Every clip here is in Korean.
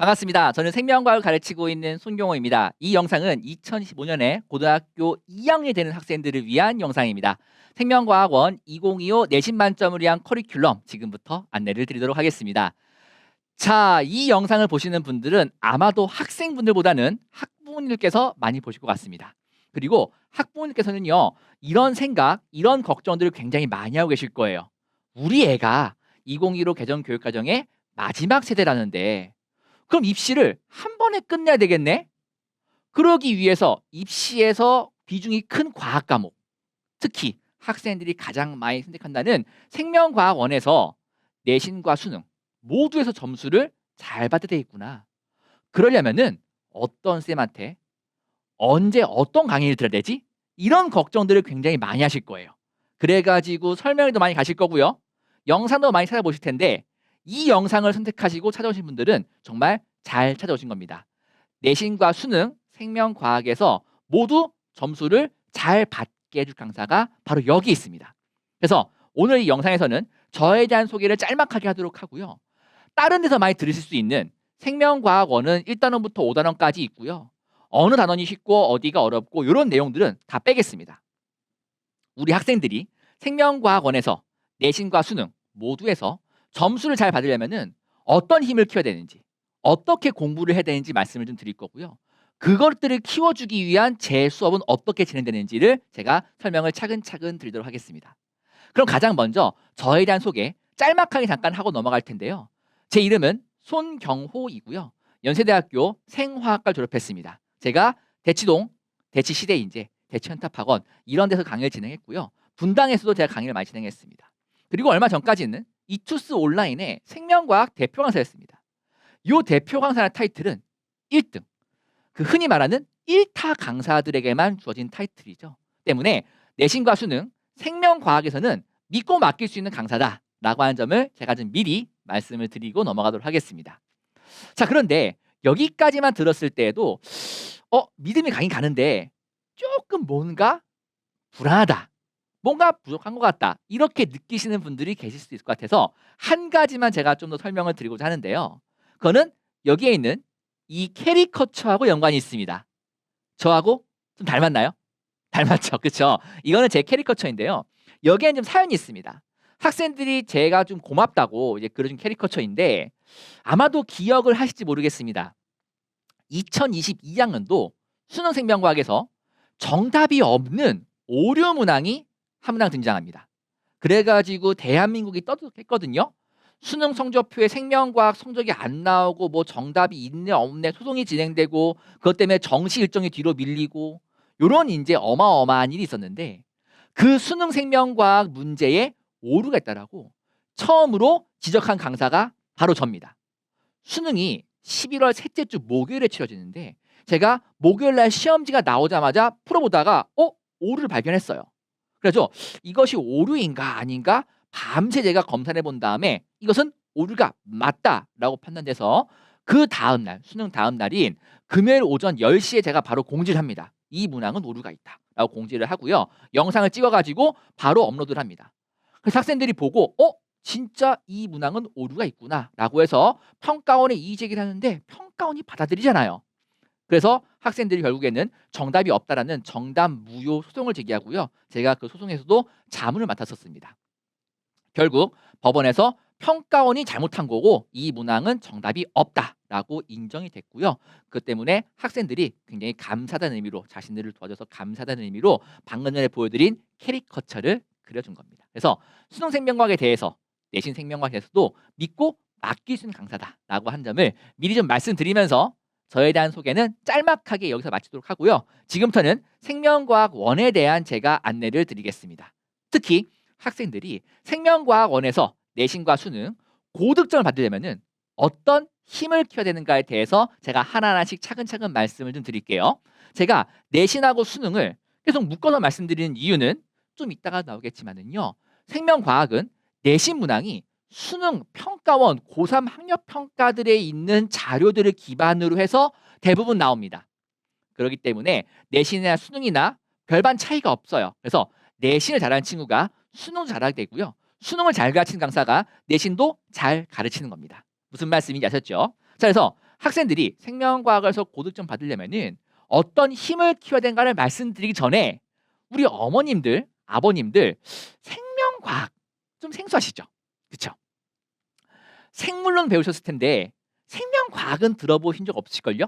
반갑습니다. 저는 생명과학을 가르치고 있는 손경호입니다. 이 영상은 2025년에 고등학교 2학년이 되는 학생들을 위한 영상입니다. 생명과학원 2025 내신 만점을 위한 커리큘럼 지금부터 안내를 드리도록 하겠습니다. 자, 이 영상을 보시는 분들은 아마도 학생분들보다는 학부모님들께서 많이 보실 것 같습니다. 그리고 학부모님께서는요, 이런 생각, 이런 걱정들을 굉장히 많이 하고 계실 거예요. 우리 애가 2015 개정교육과정의 마지막 세대라는데 그럼 입시를 한 번에 끝내야 되겠네? 그러기 위해서 입시에서 비중이 큰 과학 과목, 특히 학생들이 가장 많이 선택한다는 생명과학원에서 내신과 수능 모두에서 점수를 잘 받게 돼 있구나. 그러려면은 어떤 쌤한테 언제 어떤 강의를 들어야 되지? 이런 걱정들을 굉장히 많이 하실 거예요. 그래가지고 설명회도 많이 가실 거고요. 영상도 많이 찾아보실 텐데 이 영상을 선택하시고 찾아오신 분들은 정말 잘 찾아오신 겁니다. 내신과 수능, 생명과학에서 모두 점수를 잘 받게 해줄 강사가 바로 여기 있습니다. 그래서 오늘 이 영상에서는 저에 대한 소개를 짤막하게 하도록 하고요. 다른 데서 많이 들으실 수 있는 생명과학원은 1단원부터 5단원까지 있고요. 어느 단원이 쉽고 어디가 어렵고 이런 내용들은 다 빼겠습니다. 우리 학생들이 생명과학원에서 내신과 수능 모두에서 점수를 잘 받으려면은 어떤 힘을 키워야 되는지, 어떻게 공부를 해야 되는지 말씀을 좀 드릴 거고요. 그것들을 키워주기 위한 제 수업은 어떻게 진행되는지를 제가 설명을 차근차근 드리도록 하겠습니다. 그럼 가장 먼저 저에 대한 소개 짤막하게 잠깐 하고 넘어갈 텐데요. 제 이름은 손경호이고요. 연세대학교 생화학과 졸업했습니다. 제가 대치동, 대치시대인재, 대치현탑학원 이런 데서 강의를 진행했고요. 분당에서도 제가 강의를 많이 진행했습니다. 그리고 얼마 전까지는 이투스 온라인의 생명과학 대표 강사였습니다. 이 대표 강사의 타이틀은 1등. 그 흔히 말하는 1타 강사들에게만 주어진 타이틀이죠. 때문에 내신과 수능, 생명과학에서는 믿고 맡길 수 있는 강사다라고 하는 점을 제가 좀 미리 말씀을 드리고 넘어가도록 하겠습니다. 자, 그런데 여기까지만 들었을 때에도 믿음이 가긴 가는데 조금 뭔가 불안하다. 뭔가 부족한 것 같다. 이렇게 느끼시는 분들이 계실 수 있을 것 같아서 한 가지만 제가 좀 더 설명을 드리고자 하는데요. 그거는 여기에 있는 이 캐리커처하고 연관이 있습니다. 저하고 좀 닮았나요? 닮았죠. 그쵸? 이거는 제 캐리커처인데요. 여기에는 좀 사연이 있습니다. 학생들이 제가 좀 고맙다고 이제 그려준 캐리커처인데 아마도 기억을 하실지 모르겠습니다. 2022학년도 수능생명과학에서 정답이 없는 오류 문항이 한 문항 등장합니다. 그래가지고 대한민국이 떠들었거든요. 수능 성적표에 생명과학 성적이 안 나오고 뭐 정답이 있네 없네 소송이 진행되고 그것 때문에 정시 일정이 뒤로 밀리고 요런 이제 어마어마한 일이 있었는데 그 수능 생명과학 문제에 오류가 있다라고 처음으로 지적한 강사가 바로 접니다. 수능이 11월 셋째 주 목요일에 치러지는데 제가 목요일 날 시험지가 나오자마자 풀어보다가 오류를 발견했어요. 그래서 이것이 오류인가 아닌가 밤새 제가 검사를 해본 다음에 이것은 오류가 맞다라고 판단돼서 그 다음 날 수능 다음 날인 금요일 오전 10시에 제가 바로 공지를 합니다. 이 문항은 오류가 있다라고 공지를 하고요. 영상을 찍어가지고 바로 업로드를 합니다. 그래서 학생들이 보고 진짜 이 문항은 오류가 있구나라고 해서 평가원에 이의 제기를 하는데 평가원이 받아들이잖아요. 그래서 학생들이 결국에는 정답이 없다라는 정답 무효 소송을 제기하고요. 제가 그 소송에서도 자문을 맡았었습니다. 결국 법원에서 평가원이 잘못한 거고 이 문항은 정답이 없다라고 인정이 됐고요. 그 때문에 학생들이 굉장히 감사하다는 의미로 자신들을 도와줘서 감사하다는 의미로 방금 전에 보여드린 캐리커처를 그려준 겁니다. 그래서 수능 생명과학에 대해서 내신 생명과학에서도 믿고 맡길 수 있는 강사다라고 한 점을 미리 좀 말씀드리면서 저에 대한 소개는 짤막하게 여기서 마치도록 하고요. 지금부터는 생명과학 원에 대한 제가 안내를 드리겠습니다. 특히 학생들이 생명과학원에서 내신과 수능 고득점을 받으려면은 어떤 힘을 키워야 되는가에 대해서 제가 하나하나씩 차근차근 말씀을 좀 드릴게요. 제가 내신하고 수능을 계속 묶어서 말씀드리는 이유는 좀 이따가 나오겠지만은요. 생명과학은 내신 문항이 수능 평가원 고3 학력 평가들에 있는 자료들을 기반으로 해서 대부분 나옵니다. 그렇기 때문에 내신이나 수능이나 별반 차이가 없어요. 그래서 내신을 잘하는 친구가 수능도 잘하게 되고요. 수능을 잘 가르치는 강사가 내신도 잘 가르치는 겁니다. 무슨 말씀인지 아셨죠? 자, 그래서 학생들이 생명과학에서 고득점 받으려면은 어떤 힘을 키워야 되는가를 말씀드리기 전에 우리 어머님들, 아버님들 생명과학 좀 생소하시죠? 그쵸? 생물론 배우셨을 텐데 생명과학은 들어보신 적 없으실걸요?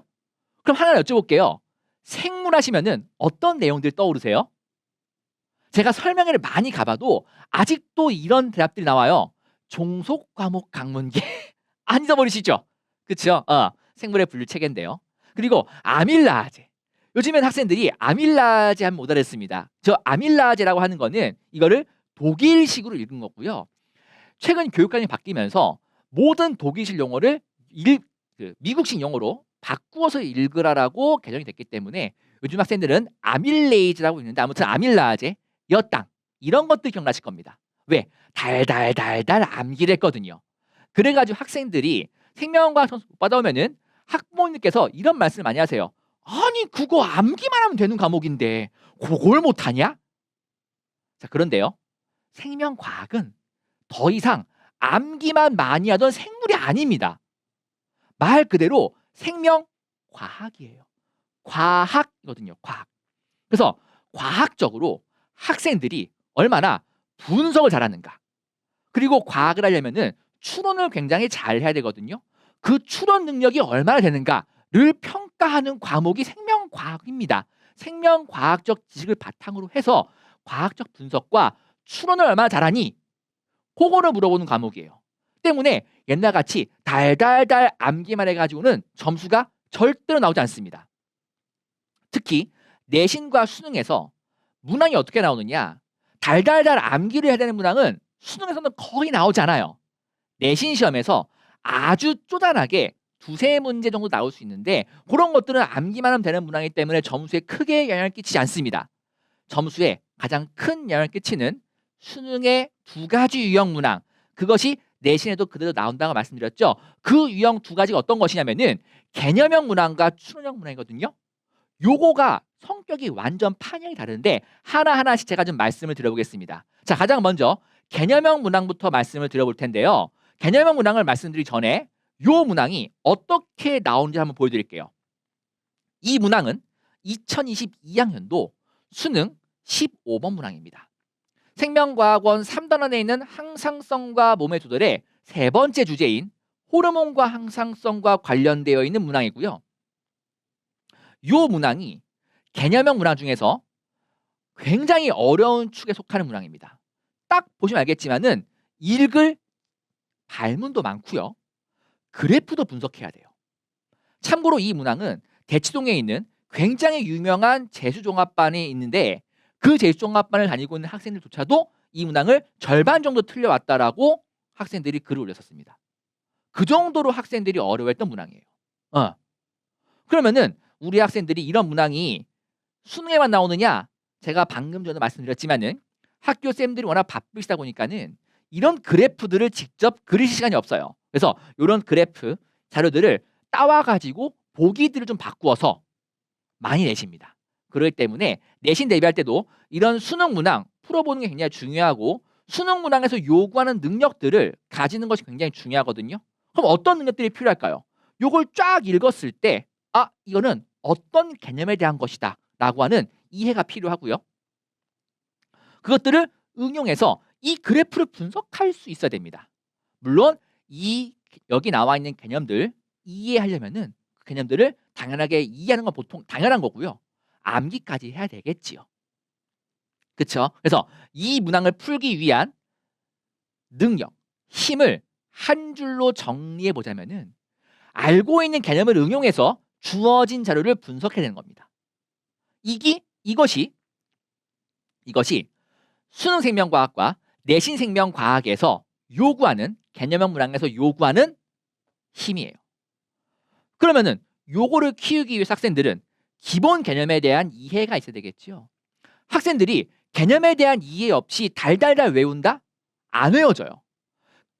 그럼 하나 여쭤볼게요. 생물 하시면은 어떤 내용들 떠오르세요? 제가 설명회를 많이 가봐도 아직도 이런 대답들이 나와요. 종속 과목 강문계 안 잊어버리시죠? 그쵸? 생물의 분류 체계인데요. 그리고 아밀라제. 요즘엔 학생들이 아밀라제 하면 못 알아듣습니다. 저 아밀라제라고 하는 거는 이거를 독일식으로 읽은 거고요. 최근 교육관이 바뀌면서 모든 독일식 용어를 미국식 용어로 바꾸어서 읽으라라고 개정이 됐기 때문에 요즘 학생들은 아밀레이즈라고 읽는데 아무튼 아밀라제, 여당 이런 것들 기억나실 겁니다. 왜? 달달달달 암기를 했거든요. 그래가지고 학생들이 생명과학 점수 못 받아오면은 학부모님께서 이런 말씀을 많이 하세요. 아니 그거 암기만 하면 되는 과목인데 그걸 못하냐? 자 그런데요. 생명과학은 더 이상 암기만 많이 하던 생물이 아닙니다. 말 그대로 생명과학이에요. 과학이거든요. 과학. 그래서 과학적으로 학생들이 얼마나 분석을 잘하는가. 그리고 과학을 하려면은 추론을 굉장히 잘 해야 되거든요. 그 추론 능력이 얼마나 되는가를 평가하는 과목이 생명과학입니다. 생명과학적 지식을 바탕으로 해서 과학적 분석과 추론을 얼마나 잘하니? 그거를 물어보는 과목이에요. 때문에 옛날같이 달달달 암기만 해가지고는 점수가 절대로 나오지 않습니다. 특히 내신과 수능에서 문항이 어떻게 나오느냐? 달달달 암기를 해야 되는 문항은 수능에서는 거의 나오지 않아요. 내신 시험에서 아주 쪼잔하게 두세 문제 정도 나올 수 있는데 그런 것들은 암기만 하면 되는 문항이기 때문에 점수에 크게 영향을 끼치지 않습니다. 점수에 가장 큰 영향을 끼치는 수능의 두 가지 유형 문항, 그것이 내신에도 그대로 나온다고 말씀드렸죠. 그 유형 두 가지가 어떤 것이냐면은 개념형 문항과 추론형 문항이거든요. 요거가 성격이 완전 판형이 다른데 하나하나씩 제가 좀 말씀을 드려보겠습니다. 자, 가장 먼저 개념형 문항부터 말씀을 드려볼 텐데요. 개념형 문항을 말씀드리기 전에 요 문항이 어떻게 나오는지 한번 보여드릴게요. 이 문항은 2022학년도 수능 15번 문항입니다. 생명과학원 3단원에 있는 항상성과 몸의 조절의 세 번째 주제인 호르몬과 항상성과 관련되어 있는 문항이고요. 요 문항이 개념형 문항 중에서 굉장히 어려운 축에 속하는 문항입니다. 딱 보시면 알겠지만은 읽을 발문도 많고요. 그래프도 분석해야 돼요. 참고로 이 문항은 대치동에 있는 굉장히 유명한 재수종합반이 있는데 그 재수종합반을 다니고 있는 학생들조차도 이 문항을 절반 정도 틀려왔다라고 학생들이 글을 올렸었습니다. 그 정도로 학생들이 어려워했던 문항이에요. 그러면은 우리 학생들이 이런 문항이 수능에만 나오느냐? 제가 방금 전에 말씀드렸지만은 학교 쌤들이 워낙 바쁘시다 보니까는 이런 그래프들을 직접 그리실 시간이 없어요. 그래서 이런 그래프 자료들을 따와가지고 보기들을 좀 바꾸어서 많이 내십니다. 그렇기 때문에 내신 대비할 때도 이런 수능 문항 풀어보는 게 굉장히 중요하고 수능 문항에서 요구하는 능력들을 가지는 것이 굉장히 중요하거든요. 그럼 어떤 능력들이 필요할까요? 요걸 쫙 읽었을 때 이거는 어떤 개념에 대한 것이다 라고 하는 이해가 필요하고요. 그것들을 응용해서 이 그래프를 분석할 수 있어야 됩니다. 물론 여기 나와 있는 개념들 이해하려면은 그 개념들을 당연하게 이해하는 건 보통 당연한 거고요. 암기까지 해야 되겠지요. 그렇죠? 그래서 이 문항을 풀기 위한 능력, 힘을 한 줄로 정리해 보자면은 알고 있는 개념을 응용해서 주어진 자료를 분석해야 되는 겁니다. 이것이 수능 생명과학과 내신 생명과학에서 요구하는 개념형 문항에서 요구하는 힘이에요. 그러면은 요거를 키우기 위해서 학생들은 기본 개념에 대한 이해가 있어야 되겠죠. 학생들이 개념에 대한 이해 없이 달달달 외운다? 안 외워져요.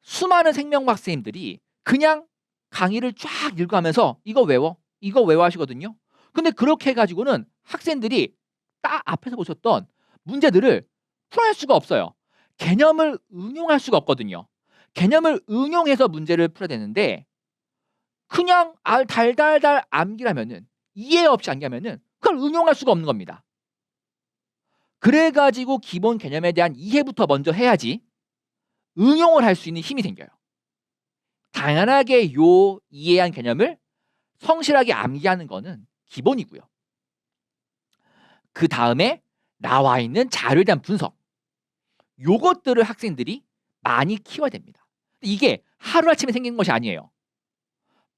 수많은 생명과학 선생님들이 그냥 강의를 쫙 읽어가면서 이거 외워 하시거든요. 근데 그렇게 해가지고는 학생들이 딱 앞에서 보셨던 문제들을 풀어낼 수가 없어요. 개념을 응용할 수가 없거든요. 개념을 응용해서 문제를 풀어야 되는데 그냥 달달달 암기라면은 이해 없이 암기하면은 그걸 응용할 수가 없는 겁니다. 그래가지고 기본 개념에 대한 이해부터 먼저 해야지 응용을 할 수 있는 힘이 생겨요. 당연하게 요 이해한 개념을 성실하게 암기하는 거는 기본이고요. 그 다음에 나와 있는 자료에 대한 분석, 요것들을 학생들이 많이 키워야 됩니다. 이게 하루아침에 생기는 것이 아니에요.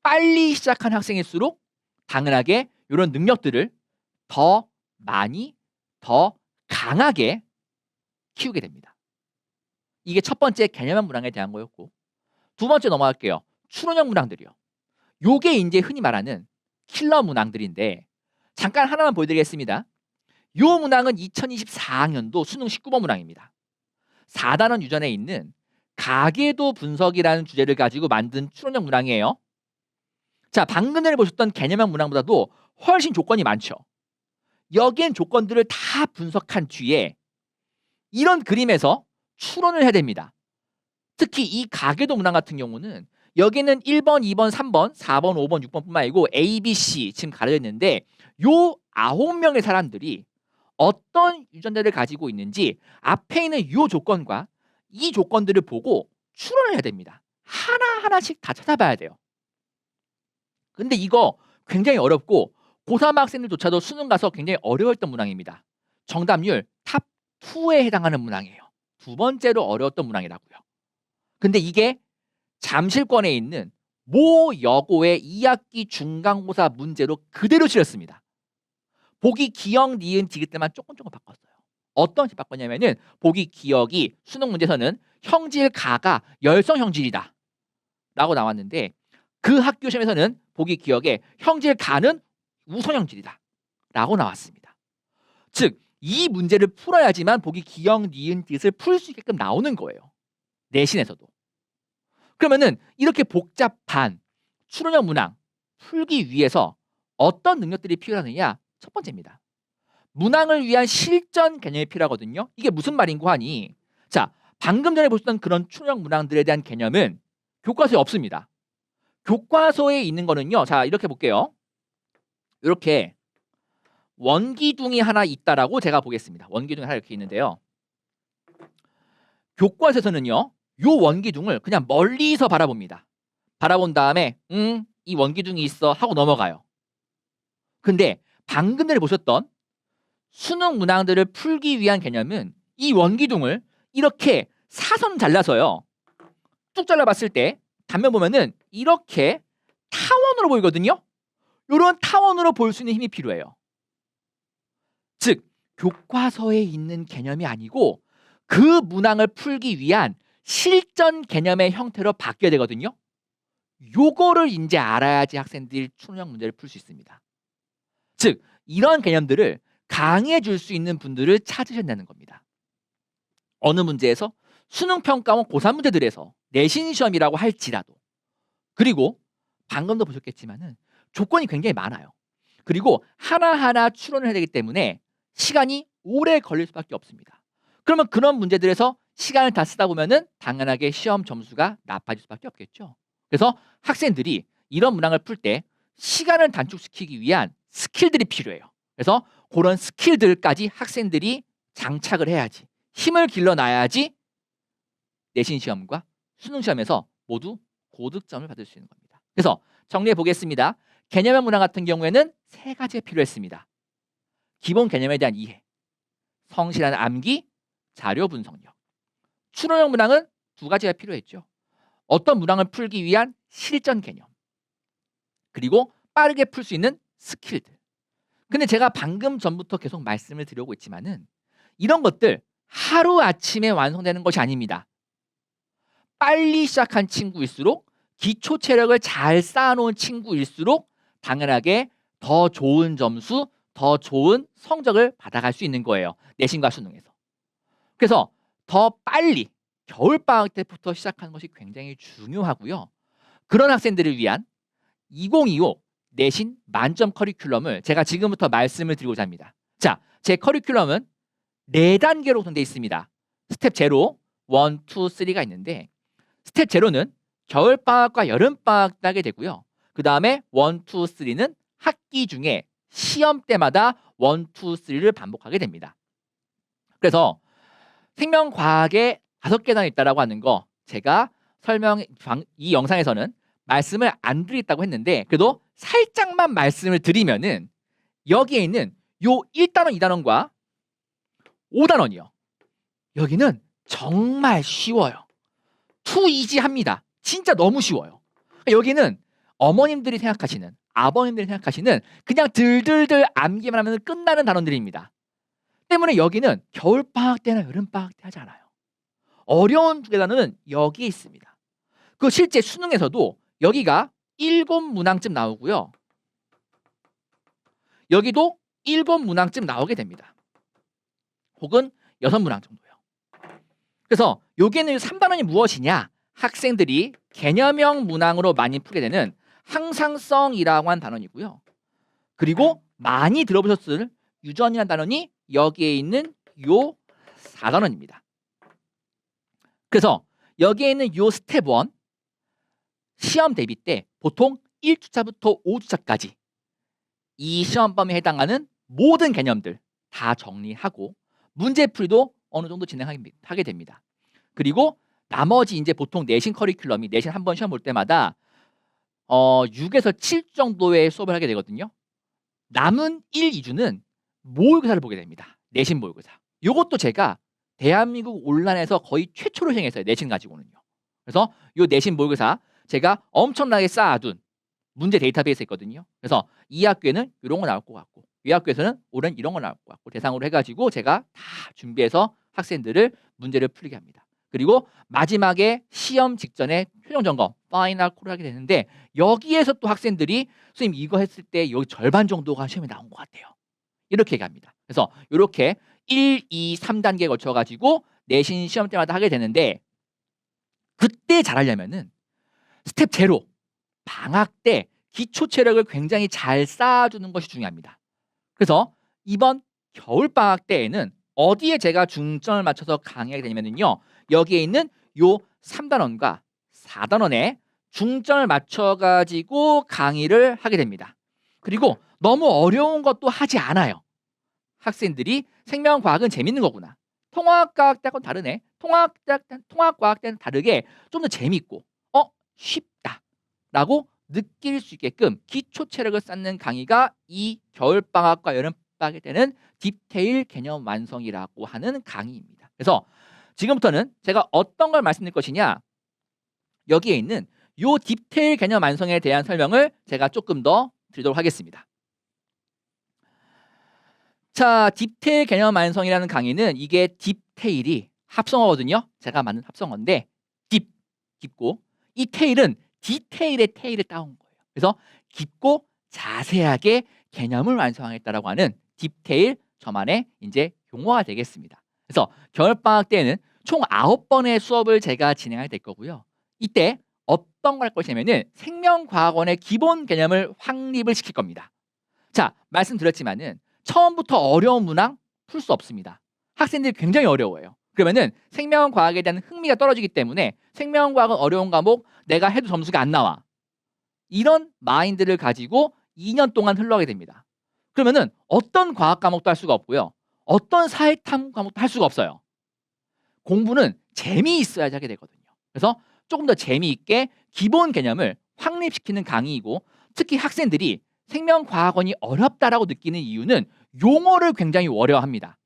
빨리 시작한 학생일수록 당연하게 이런 능력들을 더 많이, 더 강하게 키우게 됩니다. 이게 첫 번째 개념형 문항에 대한 거였고, 두 번째 넘어갈게요. 추론형 문항들이요. 요게 이제 흔히 말하는 킬러 문항들인데 잠깐 하나만 보여드리겠습니다. 요 문항은 2024학년도 수능 19번 문항입니다. 4단원 유전에 있는 가계도 분석이라는 주제를 가지고 만든 추론형 문항이에요. 자, 방금 전에 보셨던 개념형 문항보다도 훨씬 조건이 많죠. 여기엔 조건들을 다 분석한 뒤에 이런 그림에서 추론을 해야 됩니다. 특히 이 가계도 문항 같은 경우는 여기는 1번, 2번, 3번, 4번, 5번, 6번뿐만 아니고 A, B, C 지금 가려져 있는데 요 9명의 사람들이 어떤 유전자를 가지고 있는지 앞에 있는 요 조건과 이 조건들을 보고 추론을 해야 됩니다. 하나하나씩 다 찾아봐야 돼요. 근데 이거 굉장히 어렵고 고3 학생들조차도 수능 가서 굉장히 어려웠던 문항입니다. 정답률 탑 2에 해당하는 문항이에요. 두 번째로 어려웠던 문항이라고요. 근데 이게 잠실권에 있는 모 여고의 2학기 중간고사 문제로 그대로 실렸습니다. 보기 기역, 니은, 디귿 때만 조금 바꿨어요. 어떤 식으로 바꿨냐면은 보기 기역이 수능 문제에서는 형질 가가 열성 형질이다 라고 나왔는데 그 학교 시험에서는 보기 기역에 형질 가는 우선 형질이다 라고 나왔습니다. 즉 이 문제를 풀어야지만 보기 기역, 니은, 디귿을 풀 수 있게끔 나오는 거예요. 내신에서도. 그러면은 이렇게 복잡한 추론형 문항 풀기 위해서 어떤 능력들이 필요하느냐? 첫 번째입니다. 문항을 위한 실전 개념이 필요하거든요. 이게 무슨 말인고 하니, 자, 방금 전에 보셨던 그런 추론형 문항들에 대한 개념은 교과서에 없습니다. 교과서에 있는 거는요. 자, 이렇게 볼게요. 이렇게 원기둥이 하나 있다라고 제가 보겠습니다. 원기둥이 하나 이렇게 있는데요. 교과서에서는요. 요 원기둥을 그냥 멀리서 바라봅니다. 바라본 다음에 이 원기둥이 있어 하고 넘어가요. 근데 방금 전에 보셨던 수능 문항들을 풀기 위한 개념은 이 원기둥을 이렇게 사선 잘라서요. 쭉 잘라봤을 때 단면 보면은 이렇게 타원으로 보이거든요. 이런 타원으로 볼 수 있는 힘이 필요해요. 즉 교과서에 있는 개념이 아니고 그 문항을 풀기 위한 실전 개념의 형태로 바뀌어야 되거든요. 요거를 이제 알아야지 학생들이 추론형 문제를 풀 수 있습니다. 즉 이런 개념들을 강의해 줄 수 있는 분들을 찾으셔야 되는 겁니다. 어느 문제에서 수능평가원 고3 문제들에서 내신 시험이라고 할지라도, 그리고 방금도 보셨겠지만은 조건이 굉장히 많아요. 그리고 하나하나 추론을 해야 되기 때문에 시간이 오래 걸릴 수밖에 없습니다. 그러면 그런 문제들에서 시간을 다 쓰다 보면은 당연하게 시험 점수가 나빠질 수밖에 없겠죠. 그래서 학생들이 이런 문항을 풀 때 시간을 단축시키기 위한 스킬들이 필요해요. 그래서 그런 스킬들까지 학생들이 장착을 해야지, 힘을 길러놔야지 내신 시험과 수능 시험에서 모두 고득점을 받을 수 있는 겁니다. 그래서 정리해 보겠습니다. 개념형 문항 같은 경우에는 세 가지가 필요했습니다. 기본 개념에 대한 이해, 성실한 암기, 자료 분석력. 추론형 문항은 두 가지가 필요했죠. 어떤 문항을 풀기 위한 실전 개념, 그리고 빠르게 풀 수 있는 스킬들. 근데 제가 방금 전부터 계속 말씀을 드리고 있지만은 이런 것들 하루아침에 완성되는 것이 아닙니다. 빨리 시작한 친구일수록, 기초 체력을 잘 쌓아놓은 친구일수록 당연하게 더 좋은 점수, 더 좋은 성적을 받아갈 수 있는 거예요. 내신과 수능에서. 그래서 더 빨리 겨울방학 때부터 시작하는 것이 굉장히 중요하고요. 그런 학생들을 위한 2025 내신 만점 커리큘럼을 제가 지금부터 말씀을 드리고자 합니다. 자, 제 커리큘럼은 4단계로 구성되어 있습니다. 스텝 0, 1, 2, 3가 있는데 스텝 0는 겨울방학과 여름방학 때 하게 되고요. 그 다음에 1, 2, 3는 학기 중에 시험 때마다 1, 2, 3를 반복하게 됩니다. 그래서 생명과학에 5계단이 있다라고 하는 거 제가 이 영상에서는 말씀을 안 드리겠다고 했는데 그래도 살짝만 말씀을 드리면은 여기에 있는 요 1단원, 2단원과 5단원이요. 여기는 정말 쉬워요. 투 이지합니다. 진짜 너무 쉬워요. 여기는 어머님들이 생각하시는, 아버님들이 생각하시는 그냥 들들들 암기만 하면 끝나는 단원들입니다. 때문에 여기는 겨울방학 때나 여름방학 때 하지 않아요. 어려운 계단은 여기에 있습니다. 그 실제 수능에서도 여기가 7문항쯤 나오고요. 여기도 7문항쯤 나오게 됩니다. 혹은 6문항 정도요. 그래서 여기에는 3단원이 무엇이냐? 학생들이 개념형 문항으로 많이 풀게 되는 항상성이라고 하는 단원이고요. 그리고 많이 들어보셨을 유전이라는 단원이 여기에 있는 요 4단원입니다. 그래서 여기에 있는 요 스텝 1 시험 대비 때 보통 1주차부터 5주차까지 이 시험범위에 해당하는 모든 개념들 다 정리하고 문제풀이도 어느 정도 진행하게 됩니다. 그리고 나머지 이제 보통 내신 커리큘럼이 내신 한 번 시험 볼 때마다 6에서 7 정도의 수업을 하게 되거든요. 남은 1, 2주는 모의고사를 보게 됩니다. 내신 모의고사. 이것도 제가 대한민국 온라인에서 거의 최초로 시행했어요. 내신 가지고는요. 그래서 이 내신 모의고사 제가 엄청나게 쌓아둔 문제 데이터베이스 있거든요. 그래서 이 학교에는 이런 거 나올 것 같고 이 학교에서는 올해는 이런 거 나올 것 같고 대상으로 해가지고 제가 다 준비해서 학생들을 문제를 풀게 합니다. 그리고 마지막에 시험 직전에 최종 점검 파이널 콜을 하게 되는데 여기에서 또 학생들이 선생님 이거 했을 때 여기 절반 정도가 시험에 나온 것 같아요. 이렇게 얘기합니다. 그래서 이렇게 1, 2, 3단계에 거쳐가지고 내신 시험 때마다 하게 되는데 그때 잘하려면은 스텝 제로 방학 때 기초 체력을 굉장히 잘 쌓아주는 것이 중요합니다. 그래서 이번 겨울방학 때에는 어디에 제가 중점을 맞춰서 강의하게 되냐면요. 여기에 있는 요 3단원과 4단원에 중점을 맞춰가지고 강의를 하게 됩니다. 그리고 너무 어려운 것도 하지 않아요. 학생들이 생명과학은 재밌는 거구나. 통합과학과는 다르네. 통합과학과는 다르게 좀 더 재밌고 쉽다라고 느낄 수 있게끔 기초 체력을 쌓는 강의가 이 겨울방학과 여름방학에 되는 디테일 개념 완성이라고 하는 강의입니다. 그래서 지금부터는 제가 어떤 걸 말씀드릴 것이냐 여기에 있는 요 디테일 개념 완성에 대한 설명을 제가 조금 더 드리도록 하겠습니다. 자, 디테일 개념 완성이라는 강의는 이게 디테일이 합성어거든요. 제가 만든 합성어인데 깊고 이 테일은 디테일의 테일을 따온 거예요. 그래서 깊고 자세하게 개념을 완성하겠다라고 하는 디테일 저만의 이제 용어가 되겠습니다. 그래서 겨울방학 때는 총 9번의 수업을 제가 진행하게 될 거고요. 이때 어떤 걸 할 것이냐면은 생명과학원의 기본 개념을 확립을 시킬 겁니다. 자, 말씀드렸지만은 처음부터 어려운 문항 풀 수 없습니다. 학생들이 굉장히 어려워요. 그러면은 생명과학에 대한 흥미가 떨어지기 때문에 생명과학은 어려운 과목 내가 해도 점수가 안 나와. 이런 마인드를 가지고 2년 동안 흘러가게 됩니다. 그러면은 어떤 과학 과목도 할 수가 없고요. 어떤 사회탐 과목도 할 수가 없어요. 공부는 재미있어야지 하게 되거든요. 그래서 조금 더 재미있게 기본 개념을 확립시키는 강의이고 특히 학생들이 생명과학원이 어렵다라고 느끼는 이유는 용어를 굉장히 어려워합니다.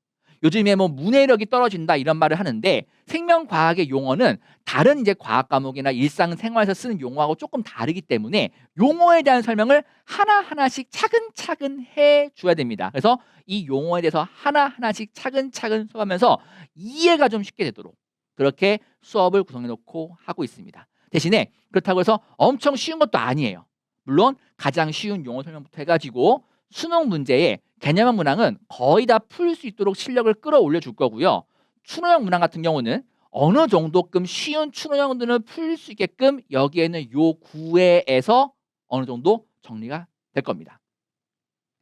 요즘에 뭐 문해력이 떨어진다 이런 말을 하는데 생명과학의 용어는 다른 이제 과학 과목이나 일상생활에서 쓰는 용어하고 조금 다르기 때문에 용어에 대한 설명을 하나하나씩 차근차근 해줘야 됩니다. 그래서 이 용어에 대해서 하나하나씩 차근차근 수업하면서 이해가 좀 쉽게 되도록 그렇게 수업을 구성해 놓고 하고 있습니다. 대신에 그렇다고 해서 엄청 쉬운 것도 아니에요. 물론 가장 쉬운 용어 설명부터 해가지고 수능 문제에 개념형 문항은 거의 다 풀 수 있도록 실력을 끌어올려 줄 거고요. 추노형 문항 같은 경우는 어느 정도끔 쉬운 추노형들을 풀 수 있게끔 여기에는 요 구회에서 어느 정도 정리가 될 겁니다.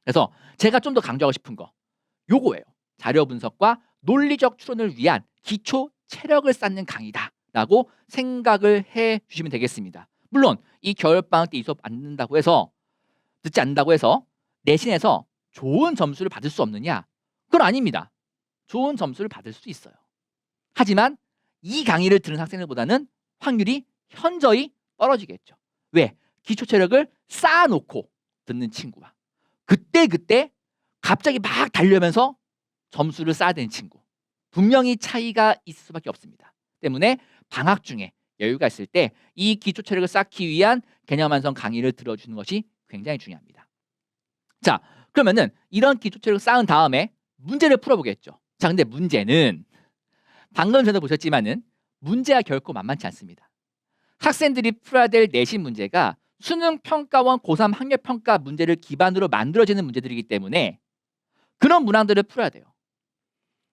그래서 제가 좀 더 강조하고 싶은 거 요거예요. 자료 분석과 논리적 추론을 위한 기초 체력을 쌓는 강의다라고 생각을 해 주시면 되겠습니다. 물론 이 겨울방학 때 이 수업 안 듣는다고 해서 듣지 않는다고 해서 내신에서 좋은 점수를 받을 수 없느냐? 그건 아닙니다. 좋은 점수를 받을 수 있어요. 하지만 이 강의를 들은 학생들보다는 확률이 현저히 떨어지겠죠. 왜? 기초 체력을 쌓아놓고 듣는 친구와 그때 갑자기 막 달려면서 점수를 쌓아야 되는 친구. 분명히 차이가 있을 수밖에 없습니다. 때문에 방학 중에 여유가 있을 때 이 기초 체력을 쌓기 위한 개념 완성 강의를 들어주는 것이 굉장히 중요합니다. 자, 그러면은 이런 기초 체력을 쌓은 다음에 문제를 풀어보겠죠. 자, 근데 문제는 방금 전에 보셨지만은 문제가 결코 만만치 않습니다. 학생들이 풀어야 될 내신 문제가 수능 평가원 고3 학력 평가 문제를 기반으로 만들어지는 문제들이기 때문에 그런 문항들을 풀어야 돼요.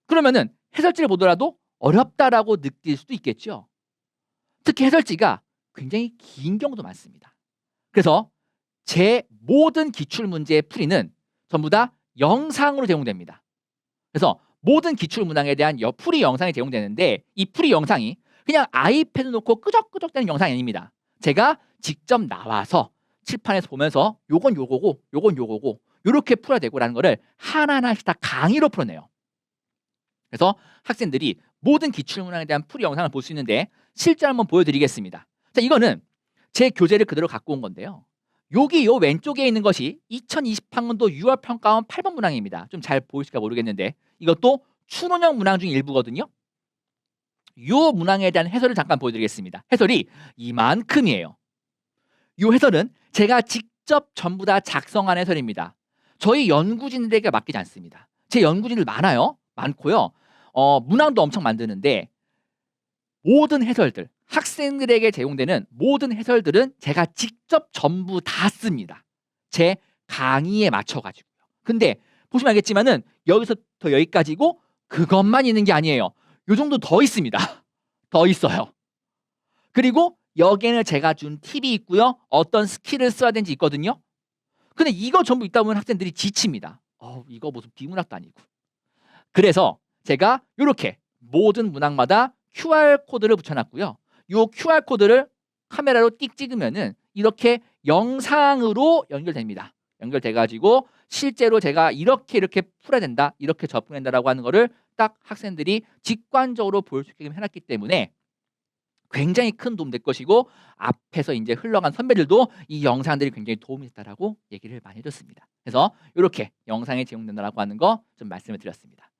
그러면은 해설지를 보더라도 어렵다라고 느낄 수도 있겠죠. 특히 해설지가 굉장히 긴 경우도 많습니다. 그래서 제 모든 기출문제의 풀이는 전부 다 영상으로 제공됩니다. 그래서 모든 기출문항에 대한 풀이 영상이 제공되는데 이 풀이 영상이 그냥 아이패드 놓고 끄적끄적대는 영상이 아닙니다. 제가 직접 나와서 칠판에서 보면서 요건 요거고 요건 요거고 요렇게 풀어야 되고라는 거를 하나하나씩 다 강의로 풀어내요. 그래서 학생들이 모든 기출문항에 대한 풀이 영상을 볼 수 있는데 실제 한번 보여드리겠습니다. 자, 이거는 제 교재를 그대로 갖고 온 건데요. 여기 요 왼쪽에 있는 것이 2020학년도 6월 평가원 8번 문항입니다. 좀 잘 보이실까 모르겠는데 이것도 추론형 문항 중 일부거든요. 요 문항에 대한 해설을 잠깐 보여드리겠습니다. 해설이 이만큼이에요. 요 해설은 제가 직접 전부 다 작성한 해설입니다. 저희 연구진들에게 맡기지 않습니다. 제 연구진들 많아요. 많고요. 문항도 엄청 만드는데 모든 해설들, 학생들에게 제공되는 모든 해설들은 제가 직접 전부 다 씁니다. 제 강의에 맞춰가지고요. 근데 보시면 알겠지만은 여기서부터 여기까지고 그것만 있는 게 아니에요. 요 정도 더 있습니다. 더 있어요. 그리고 여기에는 제가 준 팁이 있고요. 어떤 스킬을 써야 되는지 있거든요. 근데 이거 전부 있다 보면 학생들이 지칩니다. 이거 무슨 비문학도 아니고. 그래서 제가 이렇게 모든 문항마다 QR코드를 붙여놨고요. 이 QR코드를 카메라로 띡 찍으면은 이렇게 영상으로 연결됩니다. 연결돼가지고 실제로 제가 이렇게 풀어야 된다, 이렇게 접근한다라고 하는 거를 딱 학생들이 직관적으로 볼 수 있게 해놨기 때문에 굉장히 큰 도움 될 것이고 앞에서 이제 흘러간 선배들도 이 영상들이 굉장히 도움이 됐다라고 얘기를 많이 해줬습니다. 그래서 이렇게 영상에 제공된다라고 하는 거 좀 말씀을 드렸습니다.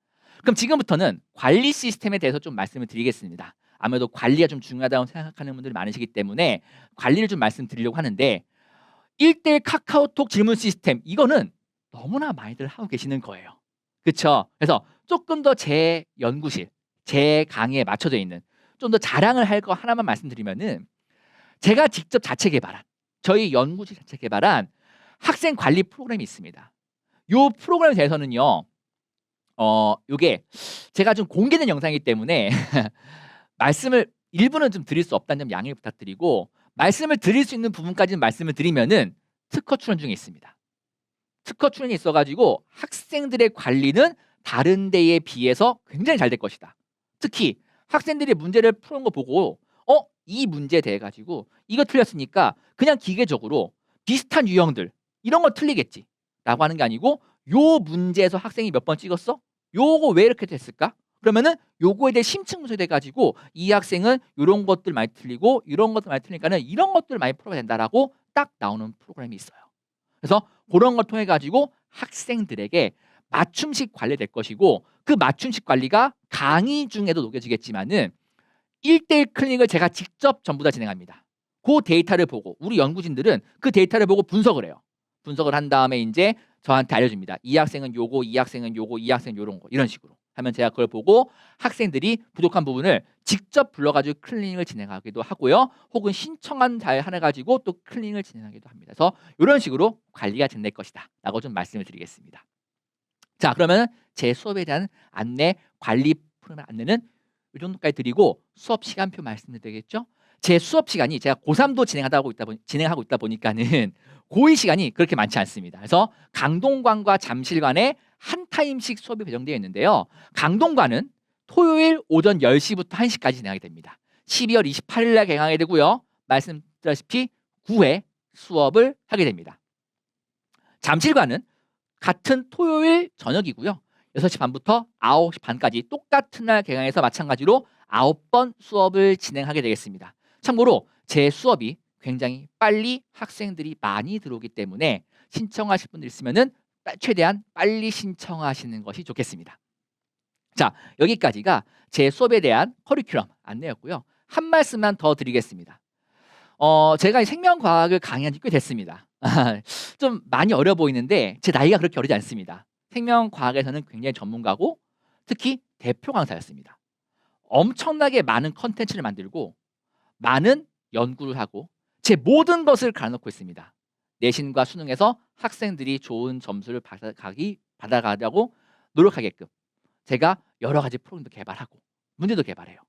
그럼 지금부터는 관리 시스템에 대해서 좀 말씀을 드리겠습니다. 아무래도 관리가 좀 중요하다고 생각하는 분들이 많으시기 때문에 관리를 좀 말씀드리려고 하는데 1대1 카카오톡 질문 시스템 이거는 너무나 많이들 하고 계시는 거예요. 그렇죠? 그래서 조금 더 제 연구실, 제 강의에 맞춰져 있는 좀 더 자랑을 할 거 하나만 말씀드리면은 제가 직접 자체 개발한 저희 연구실 자체 개발한 학생 관리 프로그램이 있습니다. 요 프로그램에 대해서는요. 요게 제가 좀 공개된 영상이기 때문에 말씀을 일부는 좀 드릴 수 없다는 점 양해 부탁드리고 말씀을 드릴 수 있는 부분까지는 말씀을 드리면은 특허 출원 중에 있습니다. 특허 출원이 있어가지고 학생들의 관리는 다른 데에 비해서 굉장히 잘 될 것이다. 특히 학생들이 문제를 푸는 거 보고 이 문제에 대해 가지고 이거 틀렸으니까 그냥 기계적으로 비슷한 유형들 이런 거 틀리겠지 라고 하는 게 아니고 요 문제에서 학생이 몇 번 찍었어? 요거 왜 이렇게 됐을까? 그러면은 요거에 대해 심층 분석이 돼가지고 이 학생은 이런 것들 많이 틀리고 이런 것들 많이 틀리니까는 이런 것들 많이 풀어야 된다라고 딱 나오는 프로그램이 있어요. 그래서 그런 걸 통해 가지고 학생들에게 맞춤식 관리될 것이고 그 맞춤식 관리가 강의 중에도 녹여지겠지만은 1대1 클리닉을 제가 직접 전부 다 진행합니다. 그 데이터를 보고 우리 연구진들은 그 데이터를 보고 분석을 해요. 분석을 한 다음에 이제 저한테 알려줍니다. 이 학생은 요거, 이 학생은 요거, 이 학생은 요런 거 이런 식으로 하면 제가 그걸 보고 학생들이 부족한 부분을 직접 불러가지고 클리닉을 진행하기도 하고요. 혹은 신청한 잘 하나 가지고 또 클리닉을 진행하기도 합니다. 그래서 이런 식으로 관리가 진행될 것이다 라고 좀 말씀을 드리겠습니다. 자, 그러면 제 수업에 대한 안내, 관리 프로그램 안내는 이 정도까지 드리고 수업 시간표 말씀드리겠죠. 제 수업 시간이 제가 고3도 진행하고 있다 보니까는 고2 시간이 그렇게 많지 않습니다. 그래서 강동관과 잠실관에 한 타임씩 수업이 배정되어 있는데요. 강동관은 토요일 오전 10시부터 1시까지 진행하게 됩니다. 12월 28일 날 개강하게 되고요. 말씀드린 보시다시피 9회 수업을 하게 됩니다. 잠실과는 같은 토요일 저녁이고요. 6시 반부터 9시 반까지 똑같은 날 개강해서 마찬가지로 9번 수업을 진행하게 되겠습니다. 참고로 제 수업이 굉장히 빨리 학생들이 많이 들어오기 때문에 신청하실 분들 있으면은 최대한 빨리 신청하시는 것이 좋겠습니다. 자, 여기까지가 제 수업에 대한 커리큘럼 안내였고요. 한 말씀만 더 드리겠습니다. 제가 생명과학을 강의한 지 꽤 됐습니다. 좀 많이 어려 보이는데 제 나이가 그렇게 어리지 않습니다. 생명과학에서는 굉장히 전문가고 특히 대표 강사였습니다. 엄청나게 많은 컨텐츠를 만들고 많은 연구를 하고 제 모든 것을 갈아놓고 있습니다. 내신과 수능에서 학생들이 좋은 점수를 받아가려고 노력하게끔 제가 여러 가지 프로그램도 개발하고 문제도 개발해요.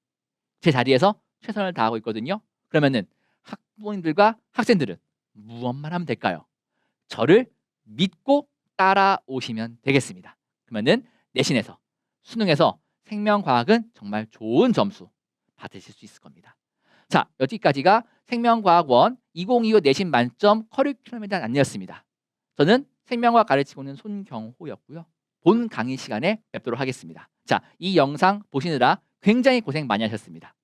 제 자리에서 최선을 다하고 있거든요. 그러면은 학부모님들과 학생들은 무엇만 하면 될까요? 저를 믿고 따라오시면 되겠습니다. 그러면은 내신에서 수능에서 생명과학은 정말 좋은 점수 받으실 수 있을 겁니다. 자, 여기까지가 생명과학원 2025 내신 만점 커리큘럼에 대한 안내였습니다. 저는 생명과학 가르치고 있는 손경호였고요. 본 강의 시간에 뵙도록 하겠습니다. 자, 이 영상 보시느라 굉장히 고생 많이 하셨습니다.